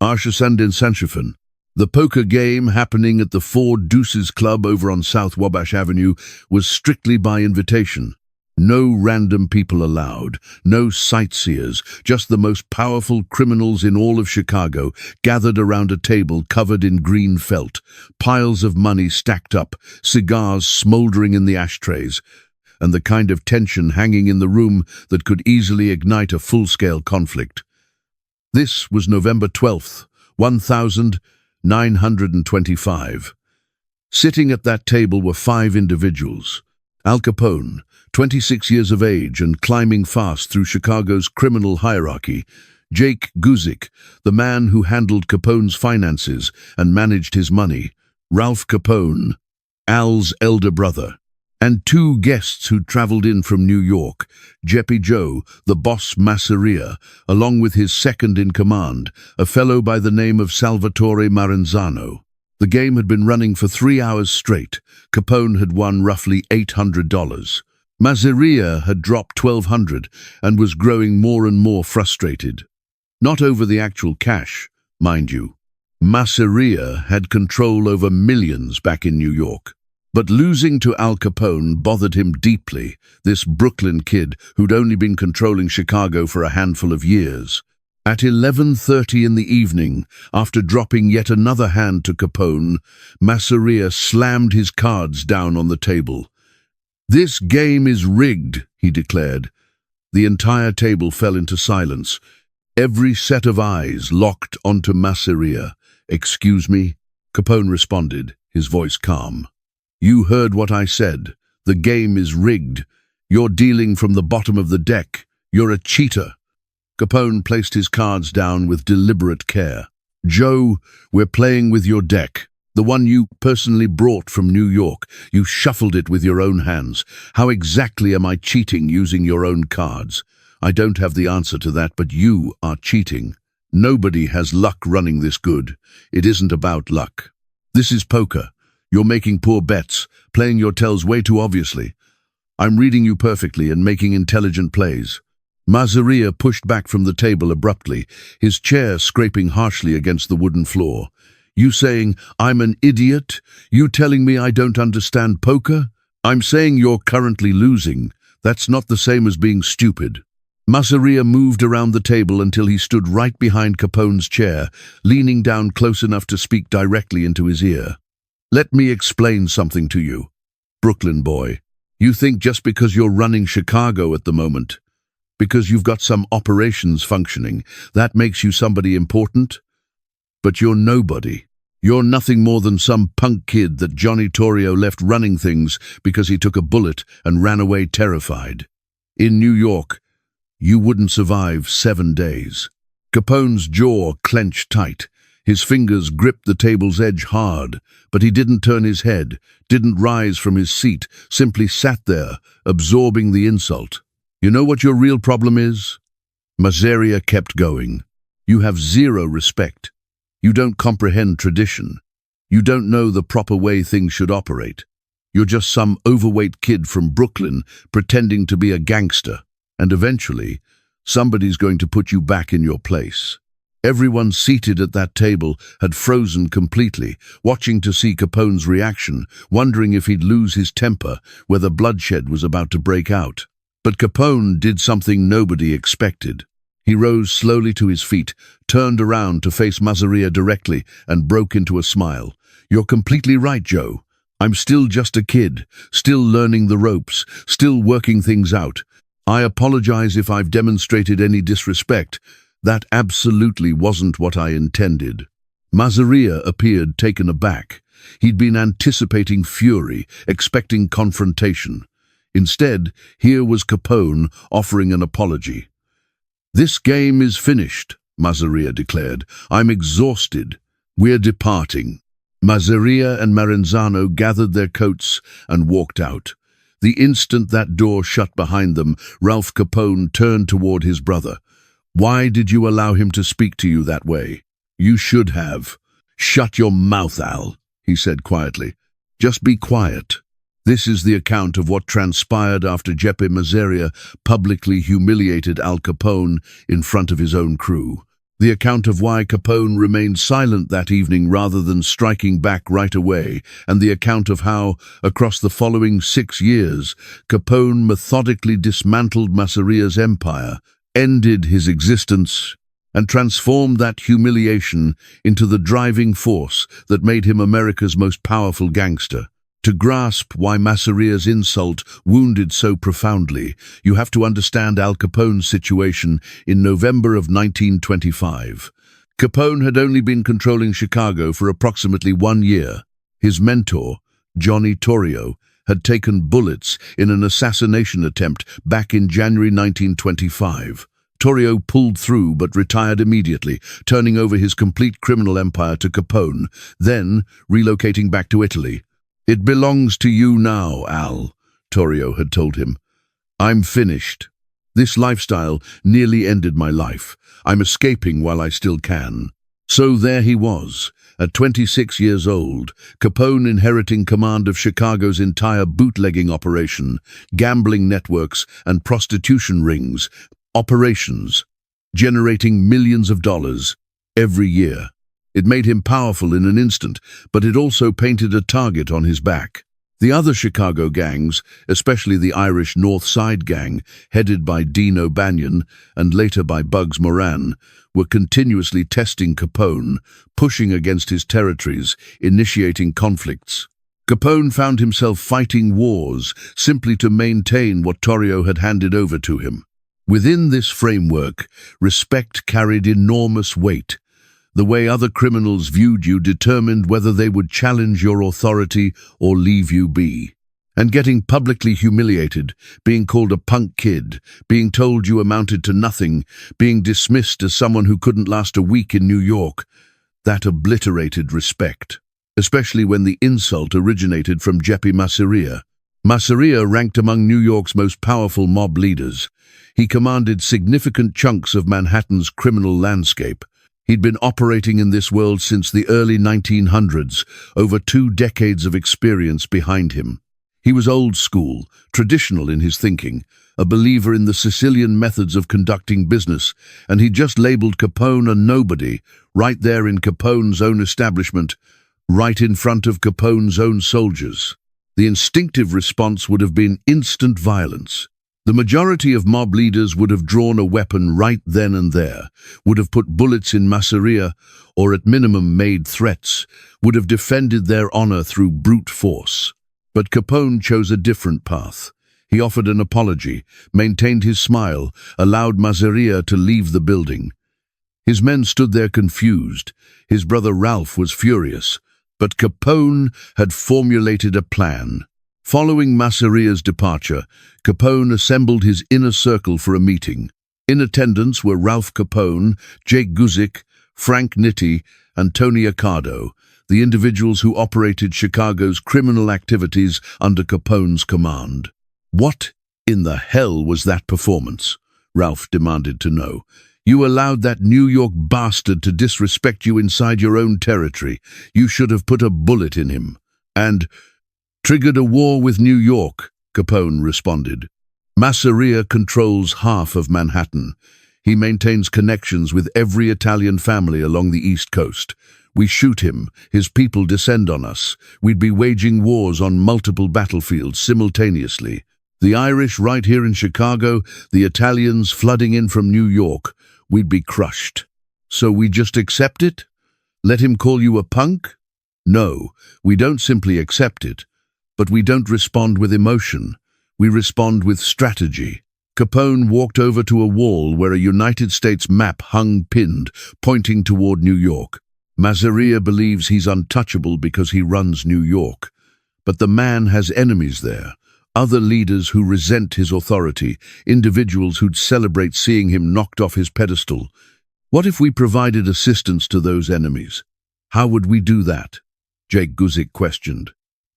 Sanchifan. The poker game happening at the Four Deuces Club over on South Wabash Avenue was strictly by invitation. No random people allowed, no sightseers, just the most powerful criminals in all of Chicago gathered around a table covered in green felt, piles of money stacked up, cigars smoldering in the ashtrays, and the kind of tension hanging in the room that could easily ignite a full-scale conflict. This was November 12th, 1925. Sitting at that table were 5 individuals. Al Capone, 26 years of age and climbing fast through Chicago's criminal hierarchy. Jake Guzik, the man who handled Capone's finances and managed his money. Ralph Capone, Al's elder brother. And 2 guests who'd traveled in from New York, Jeppy Joe, the boss Masseria, along with his second-in-command, a fellow by the name of Salvatore Maranzano. The game had been running for 3 hours straight. Capone had won roughly $800. Masseria had dropped $1,200 and was growing more and more frustrated. Not over the actual cash, mind you. Masseria had control over millions back in New York. But losing to Al Capone bothered him deeply, this Brooklyn kid who'd only been controlling Chicago for a handful of years. At 11:30 in the evening, after dropping yet another hand to Capone, Masseria slammed his cards down on the table. "This game is rigged," he declared. The entire table fell into silence. Every set of eyes locked onto Masseria. "Excuse me?" Capone responded, his voice calm. "You heard what I said. The game is rigged. You're dealing from the bottom of the deck. You're a cheater." Capone placed his cards down with deliberate care. "Joe, we're playing with your deck. The one you personally brought from New York. You shuffled it with your own hands. How exactly am I cheating using your own cards? I don't have the answer to that, but you are cheating. Nobody has luck running this good. It isn't about luck. This is poker. You're making poor bets, playing your tells way too obviously. I'm reading you perfectly and making intelligent plays." Masseria pushed back from the table abruptly, his chair scraping harshly against the wooden floor. "You saying I'm an idiot? You telling me I don't understand poker? I'm saying you're currently losing. That's not the same as being stupid." Masseria moved around the table until he stood right behind Capone's chair, leaning down close enough to speak directly into his ear. "Let me explain something to you. Brooklyn boy, you think just because you're running Chicago at the moment, because you've got some operations functioning, that makes you somebody important? But you're nobody. You're nothing more than some punk kid that Johnny Torrio left running things because he took a bullet and ran away terrified. In New York, you wouldn't survive 7 days." Capone's jaw clenched tight. His fingers gripped the table's edge hard, but he didn't turn his head, didn't rise from his seat, simply sat there, absorbing the insult. "You know what your real problem is?" Masseria kept going. "You have 0 respect. You don't comprehend tradition. You don't know the proper way things should operate. You're just some overweight kid from Brooklyn pretending to be a gangster, and eventually, somebody's going to put you back in your place." Everyone seated at that table had frozen completely, watching to see Capone's reaction, wondering if he'd lose his temper, whether bloodshed was about to break out. But Capone did something nobody expected. He rose slowly to his feet, turned around to face Masseria directly, and broke into a smile. "You're completely right, Joe. I'm still just a kid, still learning the ropes, still working things out. I apologize if I've demonstrated any disrespect. That absolutely wasn't what I intended." Masseria appeared taken aback. He'd been anticipating fury, expecting confrontation. Instead, here was Capone offering an apology. "This game is finished," Masseria declared. "I'm exhausted. We're departing." Masseria and Maranzano gathered their coats and walked out. The instant that door shut behind them, Ralph Capone turned toward his brother. "Why did you allow him to speak to you that way? You should have." "Shut your mouth, Al," he said quietly. "Just be quiet." This is the account of what transpired after Jeppe Masseria publicly humiliated Al Capone in front of his own crew. The account of why Capone remained silent that evening rather than striking back right away, and the account of how, across the following 6 years, Capone methodically dismantled Masseria's empire, ended his existence, and transformed that humiliation into the driving force that made him America's most powerful gangster. To grasp why Masseria's insult wounded so profoundly, you have to understand Al Capone's situation in November of 1925. Capone had only been controlling Chicago for approximately 1 year. His mentor, Johnny Torrio, had taken bullets in an assassination attempt back in January 1925. Torrio pulled through but retired immediately, turning over his complete criminal empire to Capone, then relocating back to Italy. "It belongs to you now, Al," Torrio had told him. "I'm finished. This lifestyle nearly ended my life. I'm escaping while I still can." So there he was, at 26 years old, Capone inheriting command of Chicago's entire bootlegging operation, gambling networks and prostitution rings, operations, generating millions of dollars every year. It made him powerful in an instant, but it also painted a target on his back. The other Chicago gangs, especially the Irish North Side Gang, headed by Dean O'Banion and later by Bugs Moran, were continuously testing Capone, pushing against his territories, initiating conflicts. Capone found himself fighting wars simply to maintain what Torrio had handed over to him. Within this framework, respect carried enormous weight. The way other criminals viewed you determined whether they would challenge your authority or leave you be. And getting publicly humiliated, being called a punk kid, being told you amounted to nothing, being dismissed as someone who couldn't last a week in New York, that obliterated respect, especially when the insult originated from Jeppe Masseria. Masseria ranked among New York's most powerful mob leaders. He commanded significant chunks of Manhattan's criminal landscape. He'd been operating in this world since the early 1900s, over 2 decades of experience behind him. He was old school, traditional in his thinking, a believer in the Sicilian methods of conducting business, and he just labeled Capone a nobody, right there in Capone's own establishment, right in front of Capone's own soldiers. The instinctive response would have been instant violence. The majority of mob leaders would have drawn a weapon right then and there, would have put bullets in Masseria, or at minimum made threats, would have defended their honor through brute force. But Capone chose a different path. He offered an apology, maintained his smile, allowed Masseria to leave the building. His men stood there confused. His brother Ralph was furious. But Capone had formulated a plan. Following Masseria's departure, Capone assembled his inner circle for a meeting. In attendance were Ralph Capone, Jake Guzik, Frank Nitti, and Tony Accardo, the individuals who operated Chicago's criminal activities under Capone's command. "What in the hell was that performance?" Ralph demanded to know. "You allowed that New York bastard to disrespect you inside your own territory. You should have put a bullet in him." And "Triggered a war with New York," Capone responded. "Masseria controls half of Manhattan. He maintains connections with every Italian family along the East Coast. We shoot him, his people descend on us. We'd be waging wars on multiple battlefields simultaneously. The Irish right here in Chicago, the Italians flooding in from New York. We'd be crushed. So we just accept it? Let him call you a punk? No, we don't simply accept it. But we don't respond with emotion. We respond with strategy." Capone walked over to a wall where a United States map hung pinned, pointing toward New York. Masseria believes he's untouchable because he runs New York. But the man has enemies there. Other leaders who resent his authority, individuals who'd celebrate seeing him knocked off his pedestal. What if we provided assistance to those enemies? How would we do that? Jake Guzik questioned.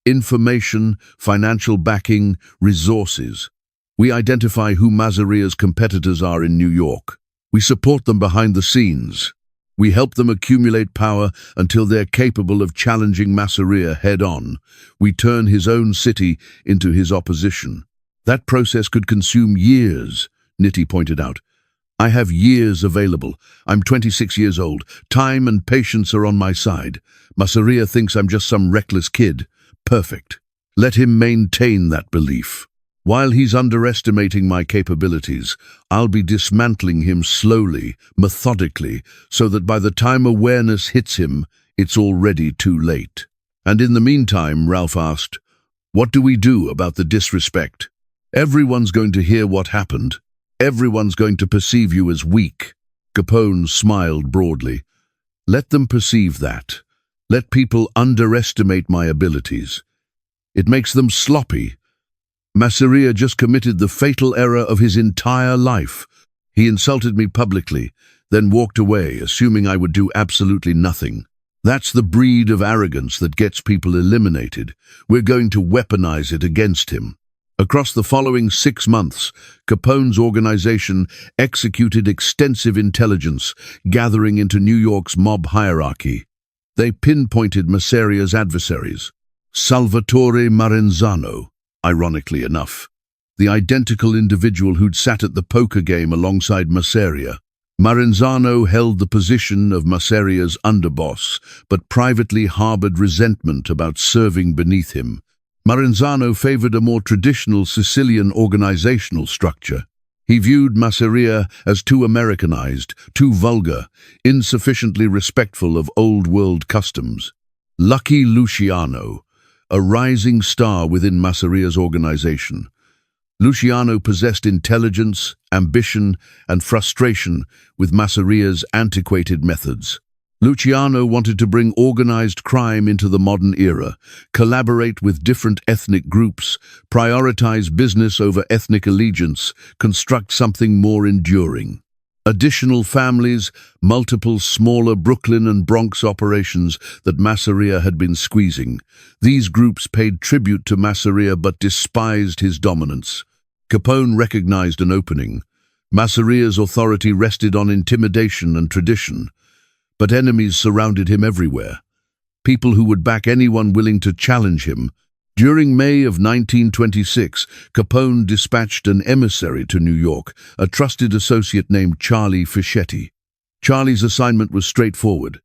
Information, financial backing, resources. We identify who Masseria's competitors are in New York. We support them behind the scenes. We help them accumulate power until they're capable of challenging Masseria head-on. We turn his own city into his opposition. That process could consume years, Nitti pointed out. I have years available. I'm 26 years old. Time and patience are on my side. Masseria thinks I'm just some reckless kid. Perfect. Let him maintain that belief. While he's underestimating my capabilities, I'll be dismantling him slowly, methodically, so that by the time awareness hits him, it's already too late. And in the meantime, Ralph asked, what do we do about the disrespect? Everyone's going to hear what happened. Everyone's going to perceive you as weak. Capone smiled broadly. Let them perceive that. Let people underestimate my abilities. It makes them sloppy. Masseria just committed the fatal error of his entire life. He insulted me publicly, then walked away, assuming I would do absolutely nothing. That's the breed of arrogance that gets people eliminated. We're going to weaponize it against him. Across the following 6 months, Capone's organization executed extensive intelligence, gathering into New York's mob hierarchy. They pinpointed Masseria's adversaries. Salvatore Marenzano, ironically enough, the identical individual who'd sat at the poker game alongside Masseria. Marenzano held the position of Masseria's underboss, but privately harbored resentment about serving beneath him. Marenzano favored a more traditional Sicilian organizational structure. He viewed Masseria as too Americanized, too vulgar, insufficiently respectful of old-world customs. Lucky Luciano, a rising star within Masseria's organization. Luciano possessed intelligence, ambition, and frustration with Masseria's antiquated methods. Luciano wanted to bring organized crime into the modern era, collaborate with different ethnic groups, prioritize business over ethnic allegiance, construct something more enduring. Additional families, multiple smaller Brooklyn and Bronx operations that Masseria had been squeezing. These groups paid tribute to Masseria but despised his dominance. Capone recognized an opening. Masseria's authority rested on intimidation and tradition. But enemies surrounded him everywhere. People who would back anyone willing to challenge him. During May of 1926, Capone dispatched an emissary to New York, a trusted associate named Charlie Fischetti. Charlie's assignment was straightforward.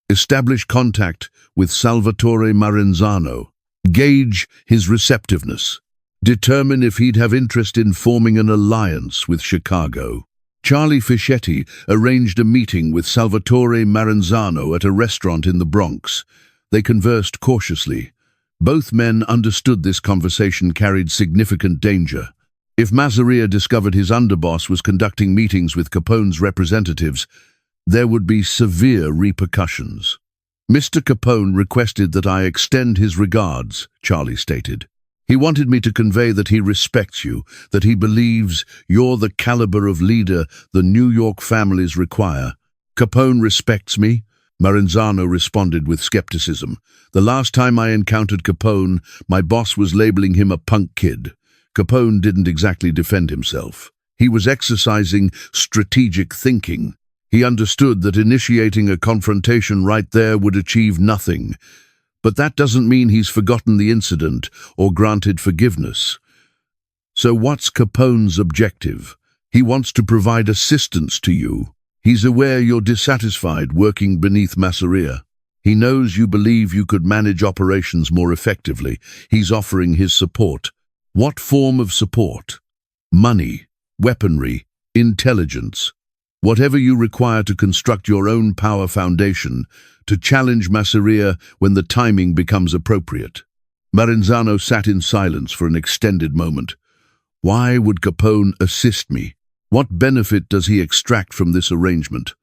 Establish contact with Salvatore Marenzano. Gauge his receptiveness. Determine if he'd have interest in forming an alliance with Chicago. Charlie Fischetti arranged a meeting with Salvatore Marenzano at a restaurant in the Bronx. They conversed cautiously. Both men understood this conversation carried significant danger. If Masseria discovered his underboss was conducting meetings with Capone's representatives, there would be severe repercussions. Mr. Capone requested that I extend his regards, Charlie stated. He wanted me to convey that he respects you, that he believes you're the caliber of leader the New York families require. Capone respects me? Marenzano responded with skepticism. The last time I encountered Capone, my boss was labeling him a punk kid. Capone didn't exactly defend himself. He was exercising strategic thinking. He understood that initiating a confrontation right there would achieve nothing. But that doesn't mean he's forgotten the incident or granted forgiveness. So what's Capone's objective? He wants to provide assistance to you. He's aware you're dissatisfied working beneath Masseria. He knows you believe you could manage operations more effectively. He's offering his support. What form of support? Money, weaponry, intelligence. Whatever you require to construct your own power foundation, to challenge Masseria when the timing becomes appropriate. Marenzano sat in silence for an extended moment. Why would Capone assist me? What benefit does he extract from this arrangement?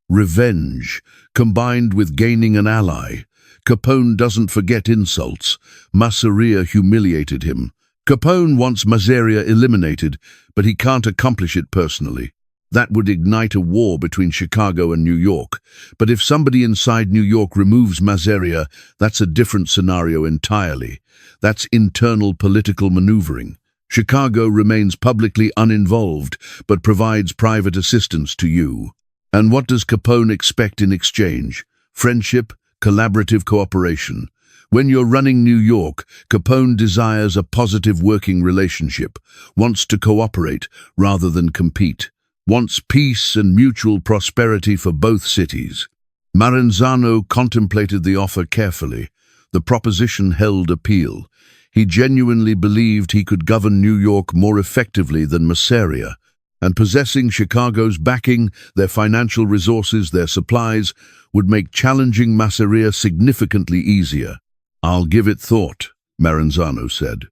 Revenge, combined with gaining an ally. Capone doesn't forget insults. Masseria humiliated him. Capone wants Masseria eliminated, but he can't accomplish it personally. That would ignite a war between Chicago and New York. But if somebody inside New York removes Masseria, that's a different scenario entirely. That's internal political maneuvering. Chicago remains publicly uninvolved, but provides private assistance to you. And what does Capone expect in exchange? Friendship, collaborative cooperation. When you're running New York, Capone desires a positive working relationship, wants to cooperate rather than compete. wants peace and mutual prosperity for both cities. Maranzano contemplated the offer carefully. The proposition held appeal. He genuinely believed he could govern New York more effectively than Masseria, and possessing Chicago's backing, their financial resources, their supplies, would make challenging Masseria significantly easier. "I'll give it thought," Maranzano said.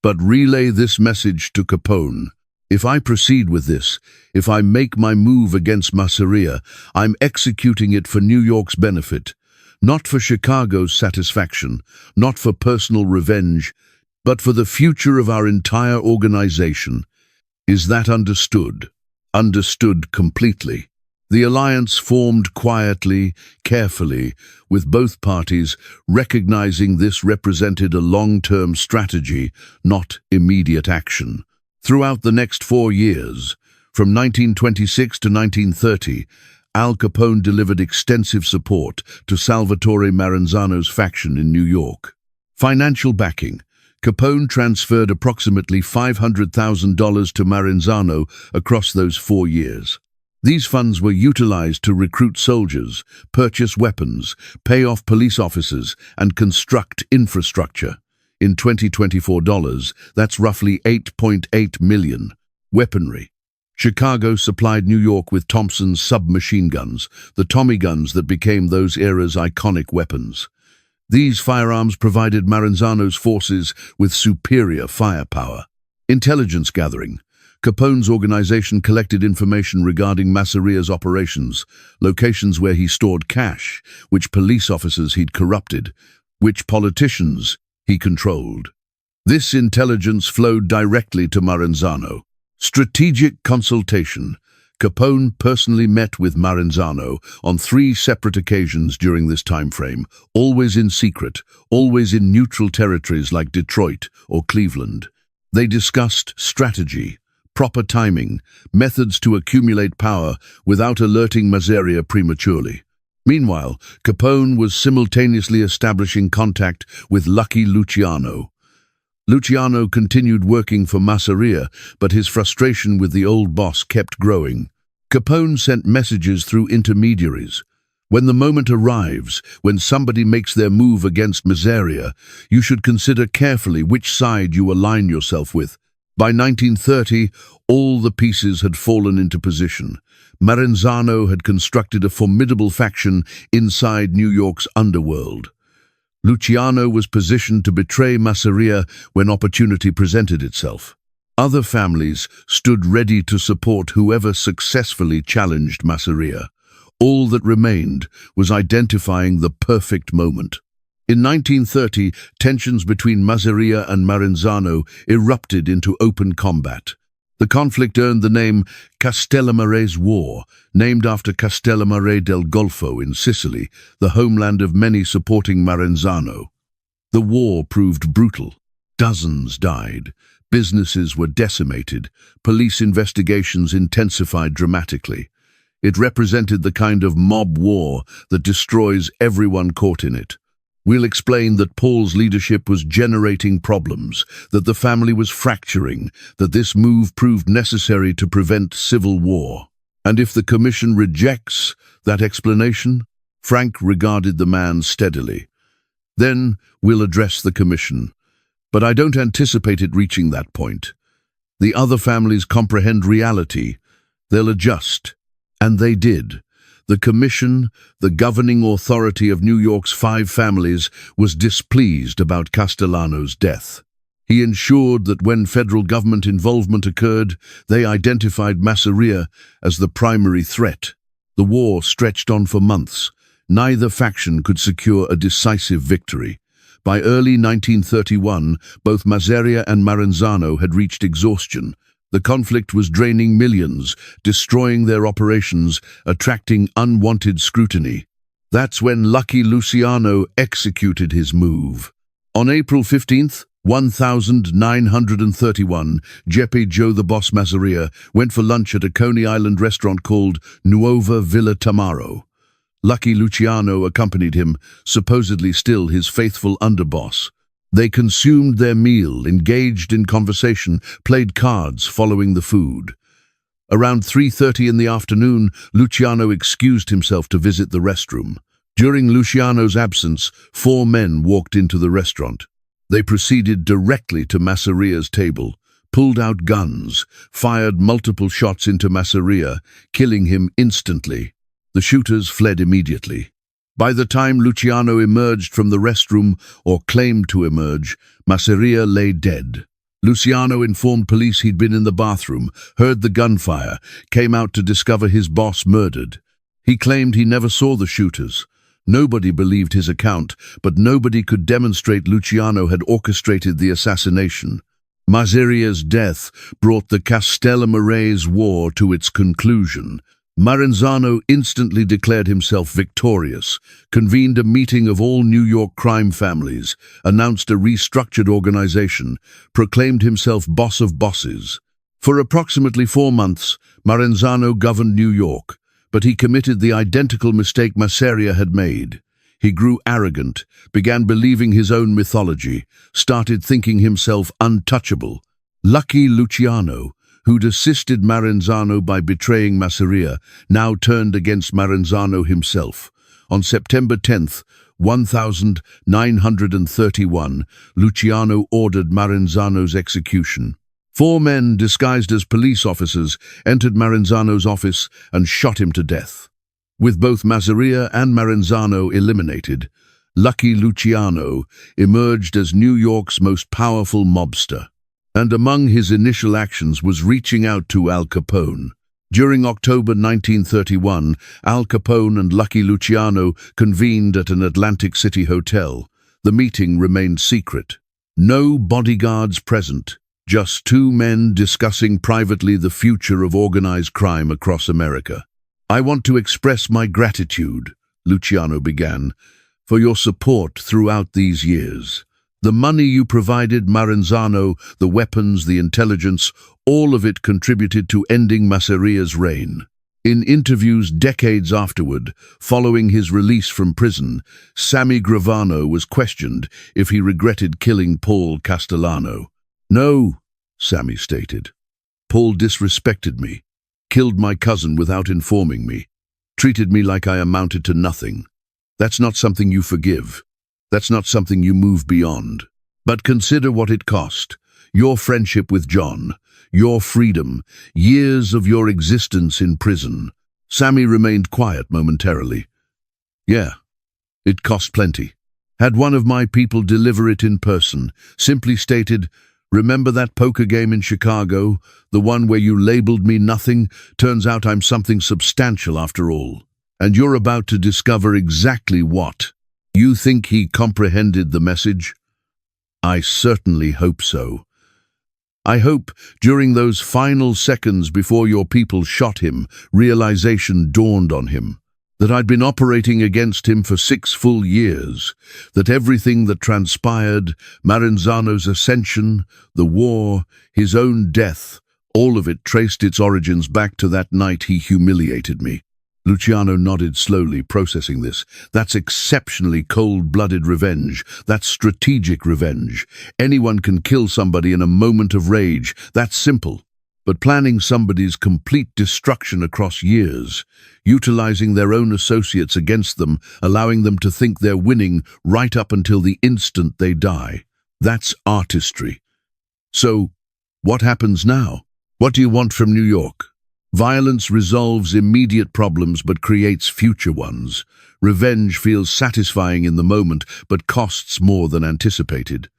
"But relay this message to Capone. If I proceed with this, if I make my move against Masseria, I'm executing it for New York's benefit, not for Chicago's satisfaction, not for personal revenge, but for the future of our entire organization. Is that understood?" Understood completely. The alliance formed quietly, carefully, with both parties recognizing this represented a long-term strategy, not immediate action. Throughout the next 4 years, from 1926 to 1930, Al Capone delivered extensive support to Salvatore Maranzano's faction in New York. Financial backing. Capone transferred approximately $500,000 to Maranzano across those 4 years. These funds were utilized to recruit soldiers, purchase weapons, pay off police officers, and construct infrastructure. In 2024 dollars, that's roughly $8.8 million. Weaponry. Chicago supplied New York with Thompson's submachine guns, the Tommy guns that became those era's iconic weapons. These firearms provided Maranzano's forces with superior firepower. Intelligence gathering. Capone's organization collected information regarding Masseria's operations, locations where he stored cash, which police officers he'd corrupted, which politicians he controlled. This intelligence flowed directly to Maranzano. Strategic consultation. Capone personally met with Maranzano on 3 separate occasions during this time frame, always in secret, always in neutral territories like Detroit or Cleveland. They discussed strategy, proper timing, methods to accumulate power without alerting Masseria prematurely. Meanwhile, Capone was simultaneously establishing contact with Lucky Luciano. Luciano continued working for Masseria, but his frustration with the old boss kept growing. Capone sent messages through intermediaries. "When the moment arrives, when somebody makes their move against Masseria, you should consider carefully which side you align yourself with." By 1930, all the pieces had fallen into position. Maranzano had constructed a formidable faction inside New York's underworld. Luciano was positioned to betray Masseria when opportunity presented itself. Other families stood ready to support whoever successfully challenged Masseria. All that remained was identifying the perfect moment. In 1930, tensions between Masseria and Maranzano erupted into open combat. The conflict earned the name Castellamare's War, named after Castellamare del Golfo in Sicily, the homeland of many supporting Maranzano. The war proved brutal. Dozens died. Businesses were decimated. Police investigations intensified dramatically. It represented the kind of mob war that destroys everyone caught in it. We'll explain that Paul's leadership was generating problems, that the family was fracturing, that this move proved necessary to prevent civil war. And if the commission rejects that explanation, Frank regarded the man steadily. Then we'll address the commission. But I don't anticipate it reaching that point. The other families comprehend reality. They'll adjust. And they did. The commission, the governing authority of New York's 5 families, was displeased about Castellano's death. He ensured that when federal government involvement occurred, they identified Masseria as the primary threat. The war stretched on for months. Neither faction could secure a decisive victory. By early 1931, both Masseria and Maranzano had reached exhaustion. The conflict was draining millions, destroying their operations, attracting unwanted scrutiny. That's when Lucky Luciano executed his move. On April 15th, 1931, Jeppe Joe the Boss Masseria went for lunch at a Coney Island restaurant called Nuova Villa Tamaro. Lucky Luciano accompanied him, supposedly still his faithful underboss. They consumed their meal, engaged in conversation, played cards following the food. Around 3:30 in the afternoon, Luciano excused himself to visit the restroom. During Luciano's absence, 4 men walked into the restaurant. They proceeded directly to Masseria's table, pulled out guns, fired multiple shots into Masseria, killing him instantly. The shooters fled immediately. By the time Luciano emerged from the restroom, or claimed to emerge, Masseria lay dead. Luciano informed police he'd been in the bathroom, heard the gunfire, came out to discover his boss murdered. He claimed he never saw the shooters. Nobody believed his account, but nobody could demonstrate Luciano had orchestrated the assassination. Masseria's death brought the Castellamore's war to its conclusion. Marenzano instantly declared himself victorious, convened a meeting of all New York crime families, announced a restructured organization, proclaimed himself boss of bosses. For approximately 4 months, Marenzano governed New York, but he committed the identical mistake Masseria had made. He grew arrogant, began believing his own mythology, started thinking himself untouchable. Lucky Luciano, who'd assisted Marenzano by betraying Masseria, now turned against Marenzano himself. On September 10th, 1931, Luciano ordered Marenzano's execution. 4 men disguised as police officers entered Marenzano's office and shot him to death. With both Masseria and Marenzano eliminated, Lucky Luciano emerged as New York's most powerful mobster. And among his initial actions was reaching out to Al Capone. During October 1931, Al Capone and Lucky Luciano convened at an Atlantic City hotel. The meeting remained secret. No bodyguards present, just 2 men discussing privately the future of organized crime across America. "I want to express my gratitude," Luciano began, "for your support throughout these years. The money you provided Marenzano, the weapons, the intelligence, all of it contributed to ending Masseria's reign." In interviews decades afterward, following his release from prison, Sammy Gravano was questioned if he regretted killing Paul Castellano. "No," Sammy stated. "Paul disrespected me, killed my cousin without informing me, treated me like I amounted to nothing. That's not something you forgive. That's not something you move beyond. But consider what it cost. Your friendship with John, your freedom, years of your existence in prison." Sammy remained quiet momentarily. "Yeah, it cost plenty. Had one of my people deliver it in person, simply stated, 'Remember that poker game in Chicago, the one where you labeled me nothing? Turns out I'm something substantial after all.' And you're about to discover exactly what." You think he comprehended the message? I certainly hope so. I hope, during those final seconds before your people shot him, realization dawned on him. That I'd been operating against him for 6 full years. That everything that transpired, Marenzano's ascension, the war, his own death, all of it traced its origins back to that night he humiliated me. Luciano nodded slowly, processing this. That's exceptionally cold-blooded revenge. That's strategic revenge. Anyone can kill somebody in a moment of rage. That's simple. But planning somebody's complete destruction across years, utilizing their own associates against them, allowing them to think they're winning right up until the instant they die, that's artistry. So, what happens now? What do you want from New York? Violence resolves immediate problems but creates future ones. Revenge feels satisfying in the moment but costs more than anticipated.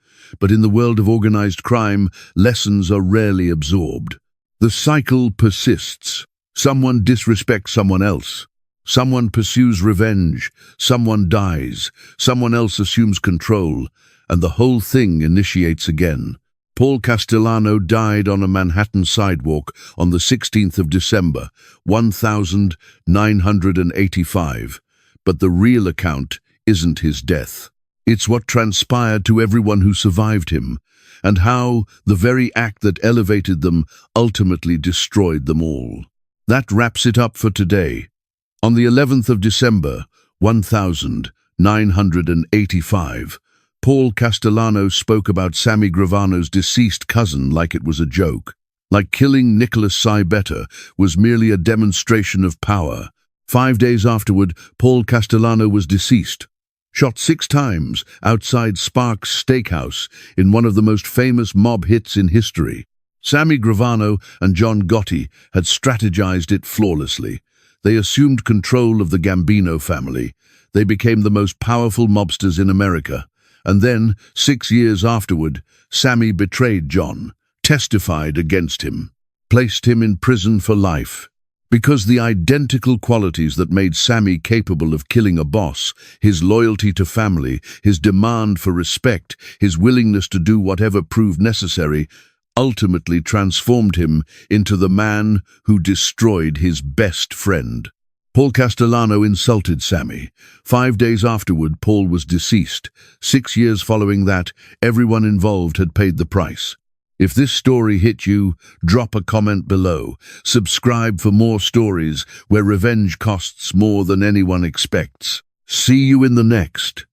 But in the world of organized crime, lessons are rarely absorbed. The cycle persists. Someone disrespects someone else. Someone pursues revenge. Someone dies. Someone else assumes control. And the whole thing initiates again. Paul Castellano died on a Manhattan sidewalk on the 16th of December, 1985. But the real account isn't his death. It's what transpired to everyone who survived him, and how the very act that elevated them ultimately destroyed them all. That wraps it up for today. On the 11th of December, 1985, Paul Castellano spoke about Sammy Gravano's deceased cousin like it was a joke. like killing Nicholas Better, was merely a demonstration of power. 5 days afterward, Paul Castellano was deceased, shot 6 times outside Sparks Steakhouse in one of the most famous mob hits in history. Sammy Gravano and John Gotti had strategized it flawlessly. They assumed control of the Gambino family. They became the most powerful mobsters in America. And then, 6 years afterward, Sammy betrayed John, testified against him, placed him in prison for life. Because the identical qualities that made Sammy capable of killing a boss, his loyalty to family, his demand for respect, his willingness to do whatever proved necessary, ultimately transformed him into the man who destroyed his best friend. Paul Castellano insulted Sammy. 5 days afterward, Paul was deceased. 6 years following that, everyone involved had paid the price. If this story hit you, drop a comment below. Subscribe for more stories where revenge costs more than anyone expects. See you in the next.